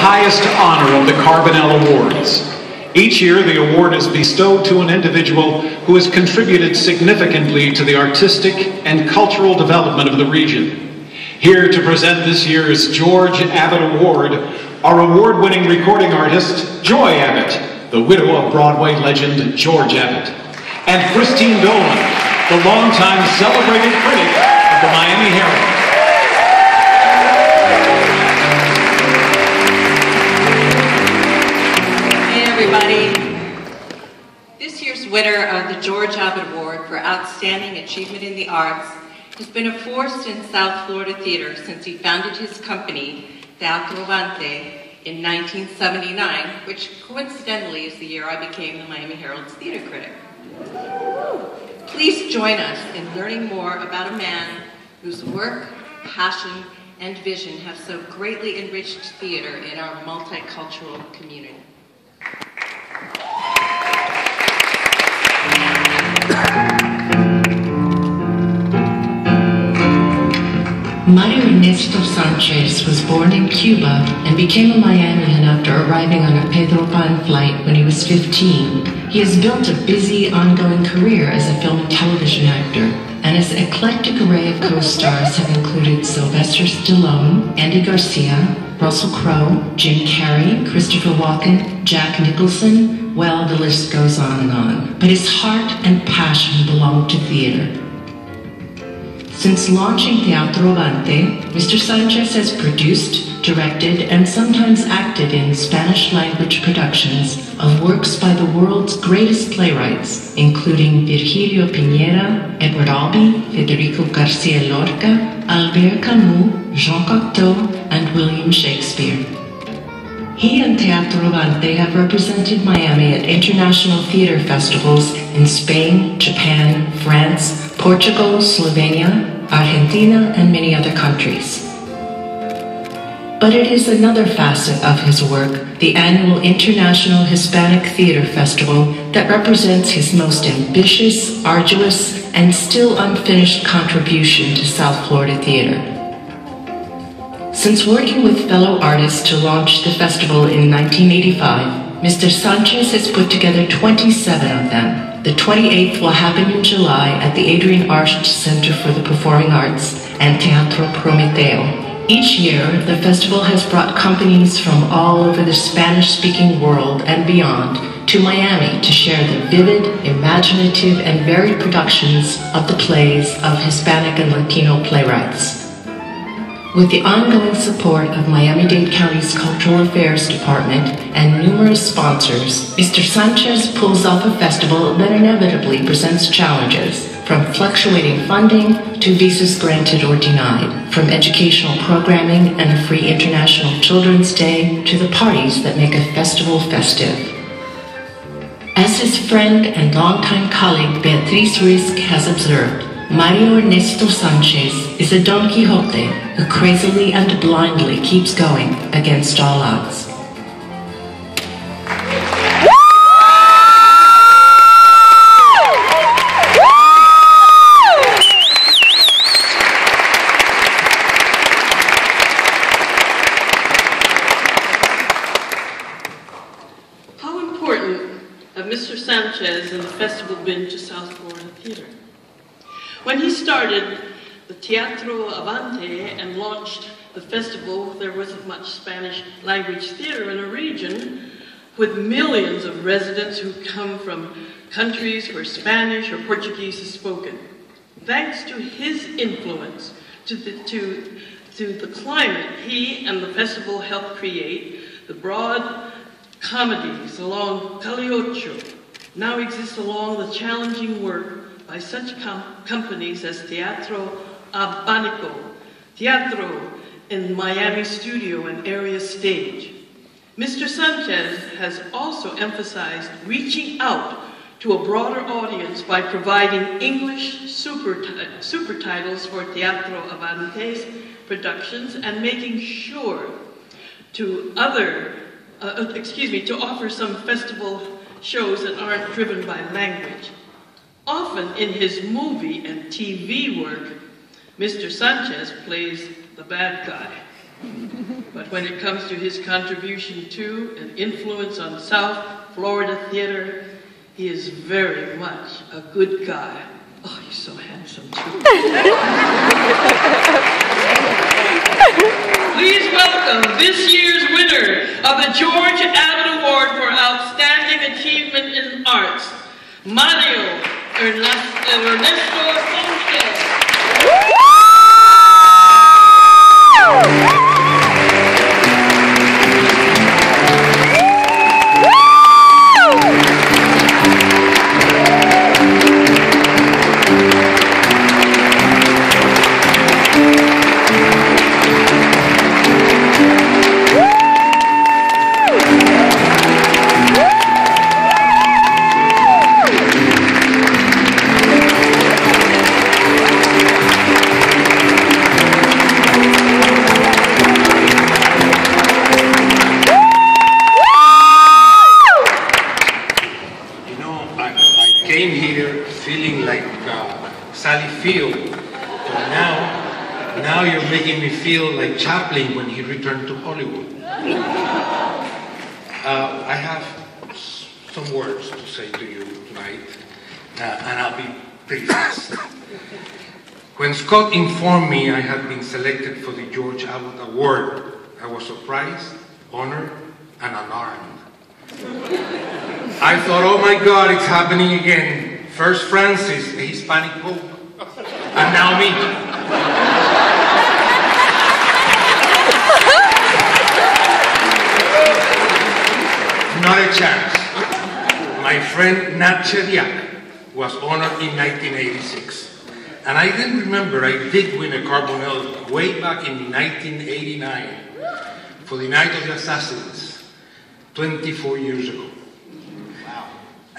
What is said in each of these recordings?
highest honor of the Carbonell Awards. Each year, the award is bestowed to an individual who has contributed significantly to the artistic and cultural development of the region. Here to present this year's George Abbott Award, our award-winning recording artist, Joy Abbott, the widow of Broadway legend George Abbott, and Christine Dolan, the longtime celebrated critic of the Miami Herald. Everybody. This year's winner of the George Abbott Award for Outstanding Achievement in the Arts has been a force in South Florida theater since he founded his company, Teatro Avante, in 1979, which coincidentally is the year I became the Miami Herald's theater critic. Please join us in learning more about a man whose work, passion, and vision have so greatly enriched theater in our multicultural community. Mario Ernesto Sanchez was born in Cuba and became a Miamian after arriving on a Pedro Pan flight when he was 15. He has built a busy, ongoing career as a film and television actor, and his eclectic array of co-stars have included Sylvester Stallone, Andy Garcia, Russell Crowe, Jim Carrey, Christopher Walken, Jack Nicholson. Well, the list goes on and on. But his heart and passion belong to theater. Since launching Teatro Avante, Mr. Sanchez has produced, directed, and sometimes acted in Spanish-language productions of works by the world's greatest playwrights, including Virgilio Piñera, Edward Albee, Federico Garcia Lorca, Albert Camus, Jean Cocteau, and William Shakespeare. He and Teatro Avante have represented Miami at international theater festivals in Spain, Japan, France, Portugal, Slovenia, Argentina, and many other countries. But it is another facet of his work, the annual International Hispanic Theater Festival, that represents his most ambitious, arduous, and still unfinished contribution to South Florida theater. Since working with fellow artists to launch the festival in 1985, Mr. Sanchez has put together 27 of them. The 28th will happen in July at the Adrian Arsht Center for the Performing Arts and Teatro Prometeo. Each year, the festival has brought companies from all over the Spanish-speaking world and beyond to Miami to share the vivid, imaginative, and varied productions of the plays of Hispanic and Latino playwrights. With the ongoing support of Miami-Dade County's Cultural Affairs Department and numerous sponsors, Mr. Sanchez pulls off a festival that inevitably presents challenges, from fluctuating funding to visas granted or denied, from educational programming and a free International Children's Day to the parties that make a festival festive. As his friend and longtime colleague Beatriz Risk has observed, Mario Ernesto Sanchez is a Don Quixote who crazily and blindly keeps going against all odds. How important have Mr. Sanchez and the festival been to South Florida theater? When he started the Teatro Avante and launched the festival, there wasn't much Spanish language theater in a region with millions of residents who come from countries where Spanish or Portuguese is spoken. Thanks to his influence, to the climate, he and the festival helped create the broad comedies along Caliocho now exist along the challenging work by such companies as Teatro Abanico, Teatro in Miami Studio and Area Stage. Mr. Sanchez has also emphasized reaching out to a broader audience by providing English supertitles for Teatro Avante's productions and making sure to offer some festival shows that aren't driven by language. Often in his movie and TV work, Mr. Sanchez plays the bad guy. But when it comes to his contribution to and influence on South Florida theater, he is very much a good guy. Oh, he's so handsome, too. Please welcome this year's winner of the George Abbott Award for Outstanding Achievement in Arts, Mario Ernesto Sanchez. Now you're making me feel like Chaplin when he returned to Hollywood. I have some words to say to you tonight, and I'll be pretty fast. When Scott informed me I had been selected for the George Abbott Award, I was surprised, honored, and alarmed. I thought, oh my God, it's happening again. First Francis, a Hispanic Pope, and now me. Not a chance. My friend Nat Chediak was honored in 1986. And I then remember I did win a Carbonell way back in 1989 for the Night of the Assassins, 24 years ago. Wow.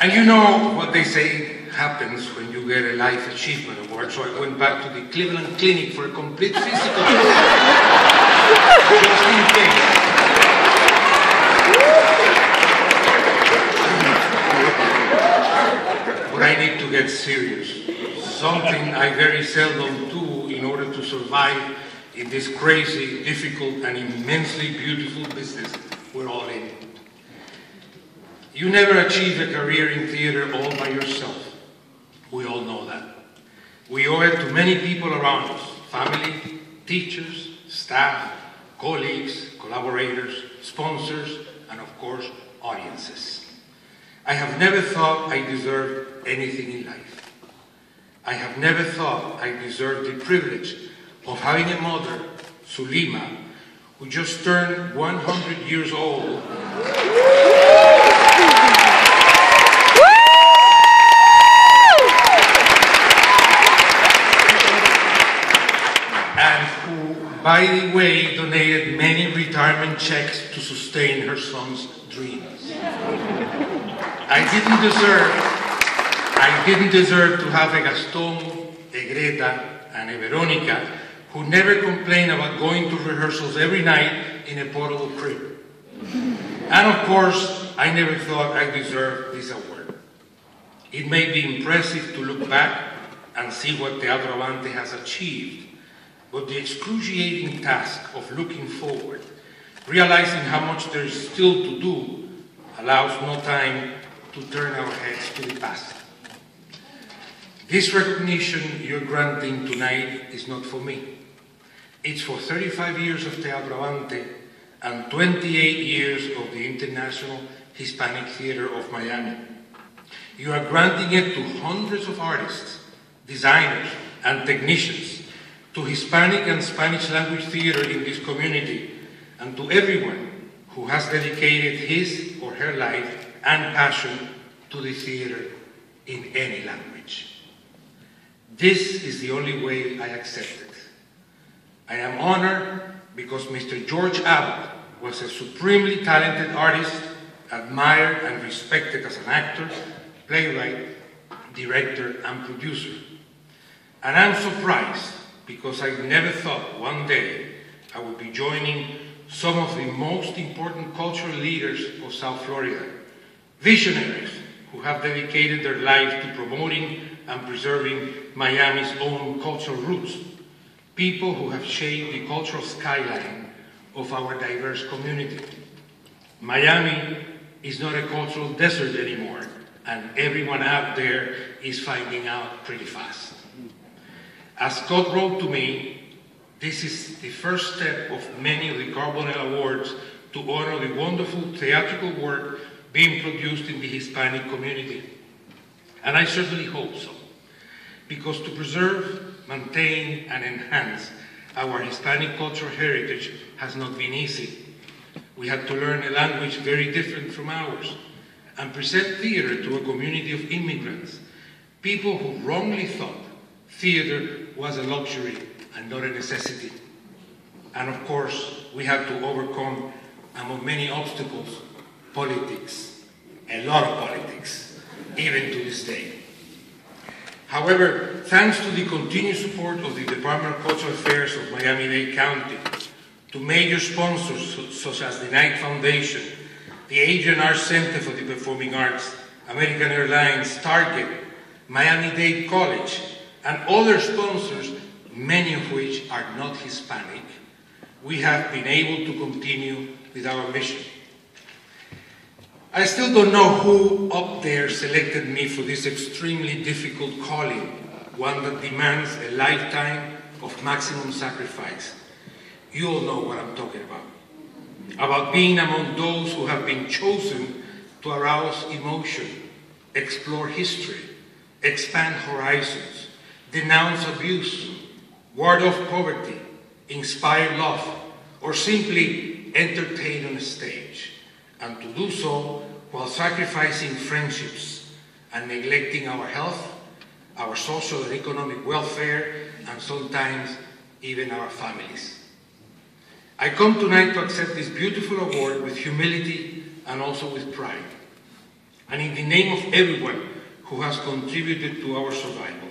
And you know what they say happens when you get a Life Achievement Award, so I went back to the Cleveland Clinic for a complete physical just in case. But I need to get serious. Something I very seldom do in order to survive in this crazy, difficult, and immensely beautiful business we're all in. You never achieve a career in theater all by yourself. We all know that. We owe it to many people around us, family, teachers, staff, colleagues, collaborators, sponsors, and of course, audiences. I have never thought I deserved anything in life. I have never thought I deserved the privilege of having a mother, Sulima, who just turned 100 years old. And who, by the way, donated many retirement checks to sustain her son's dreams. I didn't deserve to have a Gaston, a Greta, and a Veronica who never complained about going to rehearsals every night in a portable crib. And of course, I never thought I deserved this award. It may be impressive to look back and see what Teatro Avante has achieved, but the excruciating task of looking forward, realizing how much there is still to do, allows no time to turn our heads to the past. This recognition you're granting tonight is not for me. It's for 35 years of Teatro Avante and 28 years of the International Hispanic Theater of Miami. You are granting it to hundreds of artists, designers, and technicians, to Hispanic and Spanish language theater in this community, and to everyone who has dedicated his or her life and passion to the theater in any language. This is the only way I accept it. I am honored because Mr. George Abbott was a supremely talented artist, admired and respected as an actor, playwright, director, and producer. And I'm surprised because I never thought one day I would be joining some of the most important cultural leaders of South Florida, visionaries who have dedicated their life to promoting and preserving Miami's own cultural roots, people who have shaped the cultural skyline of our diverse community. Miami is not a cultural desert anymore, and everyone out there is finding out pretty fast. As Scott wrote to me, this is the first step of many of the Carbonell Awards to honor the wonderful theatrical work being produced in the Hispanic community. And I certainly hope so, because to preserve, maintain, and enhance our Hispanic cultural heritage has not been easy. We had to learn a language very different from ours and present theater to a community of immigrants, people who wrongly thought theater was a luxury and not a necessity. And of course, we had to overcome, among many obstacles, politics, a lot of politics, even to this day. However, thanks to the continued support of the Department of Cultural Affairs of Miami-Dade County, to major sponsors such as the Knight Foundation, the Adrian Arts Center for the Performing Arts, American Airlines, Target, Miami-Dade College, and other sponsors, many of which are not Hispanic, we have been able to continue with our mission. I still don't know who up there selected me for this extremely difficult calling, one that demands a lifetime of maximum sacrifice. You all know what I'm talking about being among those who have been chosen to arouse emotion, explore history, expand horizons, denounce abuse, ward off poverty, inspire love, or simply entertain on a stage, and to do so while sacrificing friendships and neglecting our health, our social and economic welfare, and sometimes even our families. I come tonight to accept this beautiful award with humility and also with pride, and in the name of everyone who has contributed to our survival.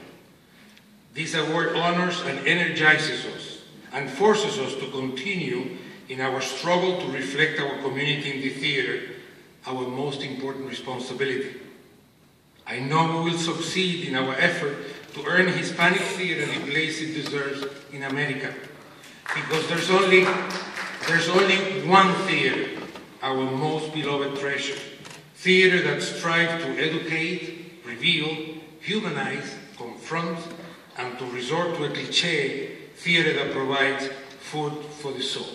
This award honors and energizes us and forces us to continue in our struggle to reflect our community in the theater, our most important responsibility. I know we will succeed in our effort to earn Hispanic theater the place it deserves in America, because there's only one theater, our most beloved treasure, theater that strives to educate, reveal, humanize, confront, and to resort to a cliché, theater that provides food for the soul.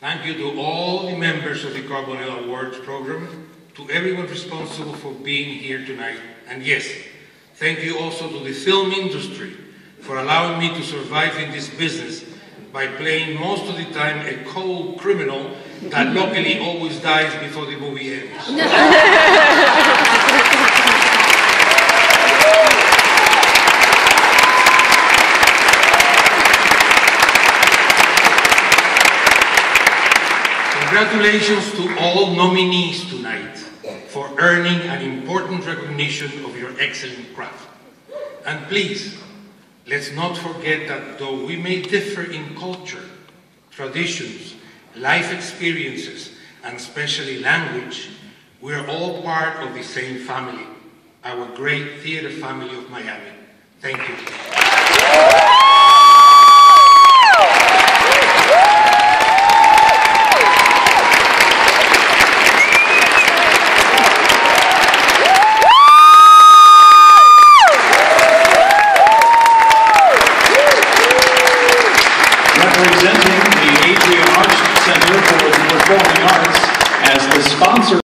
Thank you to all the members of the Carbonell Awards program, to everyone responsible for being here tonight, and yes, thank you also to the film industry for allowing me to survive in this business by playing most of the time a cold criminal that luckily always dies before the movie ends. Congratulations to all nominees tonight for earning an important recognition of your excellent craft. And please, let's not forget that though we may differ in culture, traditions, life experiences, and especially language, we are all part of the same family, our great theater family of Miami. Thank you. Representing the Adrian Arts Center for the Performing Arts as the sponsor